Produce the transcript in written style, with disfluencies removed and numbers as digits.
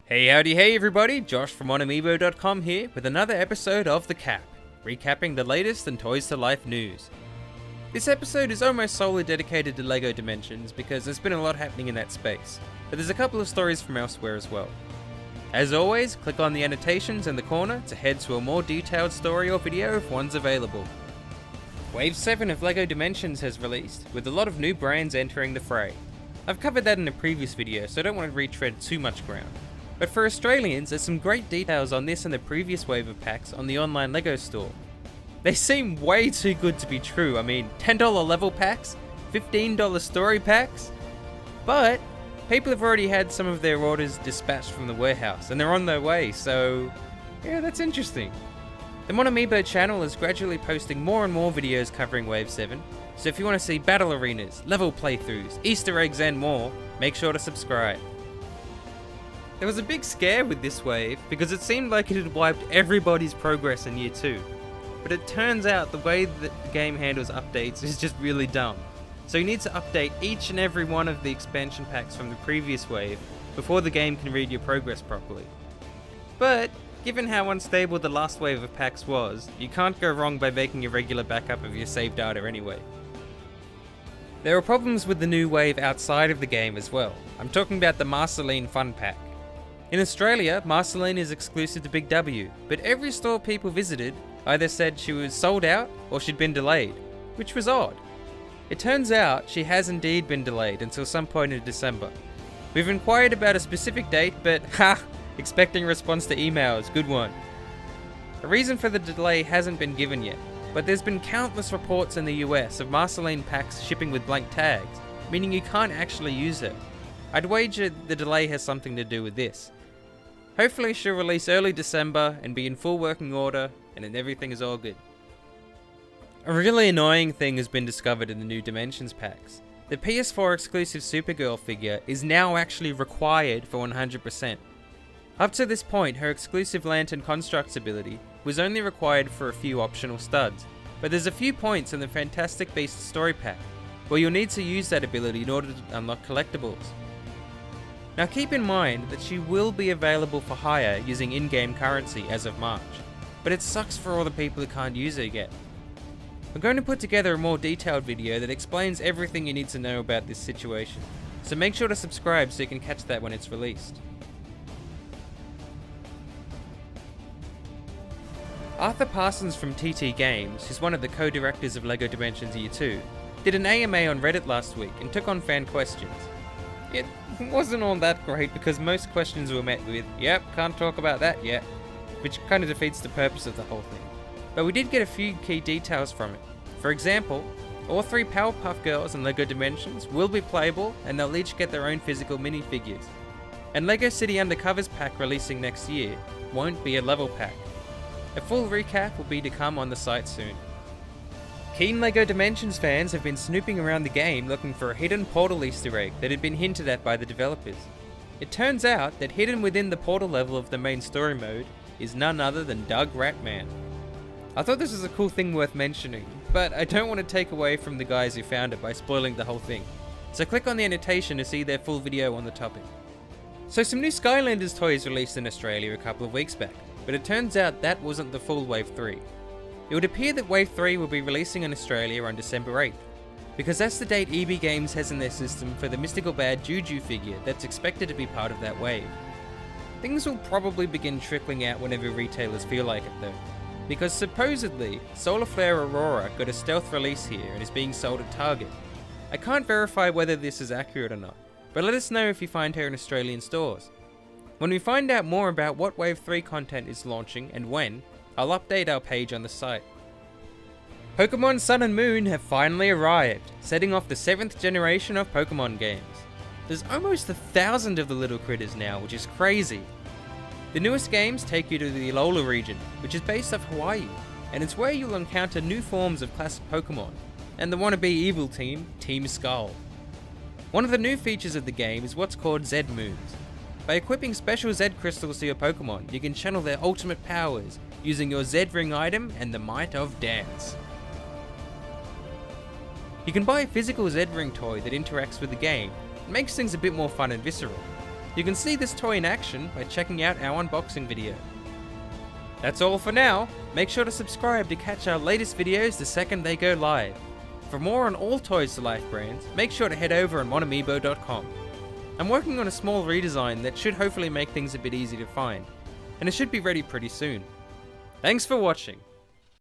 Hey howdy hey everybody, Josh from onamiibo.com here with another episode of The Cap, recapping the latest in Toys to Life news. This episode is almost solely dedicated to LEGO Dimensions because there's been a lot happening in that space, but there's a couple of stories from elsewhere as well. As always, click on the annotations in the corner to head to a more detailed story or video if one's available. Wave 7 of LEGO Dimensions has released, with a lot of new brands entering the fray. I've covered that in a previous video, so I don't want to retread too much ground. But for Australians, there's some great details on this and the previous wave of packs on the online LEGO store. They seem way too good to be true. I mean, $10 level packs, $15 story packs, but people have already had some of their orders dispatched from the warehouse and they're on their way, so yeah, that's interesting. The MonAmiibo channel is gradually posting more and more videos covering Wave 7, so if you want to see battle arenas, level playthroughs, Easter eggs and more, make sure to subscribe. There was a big scare with this wave because it seemed like it had wiped everybody's progress in Year 2. But it turns out the way that the game handles updates is just really dumb. So you need to update each and every one of the expansion packs from the previous wave before the game can read your progress properly. But given how unstable the last wave of packs was, you can't go wrong by making a regular backup of your save data anyway. There are problems with the new wave outside of the game as well. I'm talking about the Marceline Fun Pack. In Australia, Marceline is exclusive to Big W, but every store people visited either said she was sold out or she'd been delayed, which was odd. It turns out she has indeed been delayed until some point in December. We've inquired about a specific date, but expecting a response to emails, good one. A reason for the delay hasn't been given yet, but there's been countless reports in the US of Marceline packs shipping with blank tags, meaning you can't actually use it. I'd wager the delay has something to do with this. Hopefully she'll release early December and be in full working order, and then everything is all good. A really annoying thing has been discovered in the new Dimensions packs. The PS4 exclusive Supergirl figure is now actually required for 100%. Up to this point, her exclusive Lantern Constructs ability was only required for a few optional studs, but there's a few points in the Fantastic Beasts story pack where you'll need to use that ability in order to unlock collectibles. Now keep in mind that she will be available for hire using in-game currency as of March, but it sucks for all the people who can't use her yet. I'm going to put together a more detailed video that explains everything you need to know about this situation, so make sure to subscribe so you can catch that when it's released. Arthur Parsons from TT Games, who's one of the co-directors of LEGO Dimensions Year 2, did an AMA on Reddit last week and took on fan questions. It wasn't all that great because most questions were met with, yep, can't talk about that yet, which kind of defeats the purpose of the whole thing. But we did get a few key details from it. For example, all three Powerpuff Girls in LEGO Dimensions will be playable and they'll each get their own physical minifigures. And LEGO City Undercovers pack releasing next year won't be a level pack. A full recap will be to come on the site soon. Keen LEGO Dimensions fans have been snooping around the game looking for a hidden portal Easter egg that had been hinted at by the developers. It turns out that hidden within the portal level of the main story mode is none other than Doug Ratman. I thought this was a cool thing worth mentioning, but I don't want to take away from the guys who found it by spoiling the whole thing. So click on the annotation to see their full video on the topic. So some new Skylanders toys released in Australia a couple of weeks back, but it turns out that wasn't the full Wave 3. It would appear that Wave 3 will be releasing in Australia on December 8th, because that's the date EB Games has in their system for the Mystical Bad Juju figure that's expected to be part of that wave. Things will probably begin trickling out whenever retailers feel like it though, because supposedly Solar Flare Aurora got a stealth release here and is being sold at Target. I can't verify whether this is accurate or not, but let us know if you find her in Australian stores. When we find out more about what Wave 3 content is launching and when, I'll update our page on the site. Pokemon Sun and Moon have finally arrived, setting off the 7th generation of Pokemon games. There's almost 1,000 of the little critters now, which is crazy. The newest games take you to the Alola region, which is based off Hawaii, and it's where you'll encounter new forms of classic Pokemon, and the wannabe evil team, Team Skull. One of the new features of the game is what's called Z Moons. By equipping special Z crystals to your Pokemon, you can channel their ultimate powers, using your Z-Ring item and the might of dance. You can buy a physical Z-Ring toy that interacts with the game, and makes things a bit more fun and visceral. You can see this toy in action by checking out our unboxing video. That's all for now. Make sure to subscribe to catch our latest videos the second they go live. For more on all Toys to Life brands, make sure to head over on monomiibo.com. I'm working on a small redesign that should hopefully make things a bit easier to find, and it should be ready pretty soon. Thanks for watching.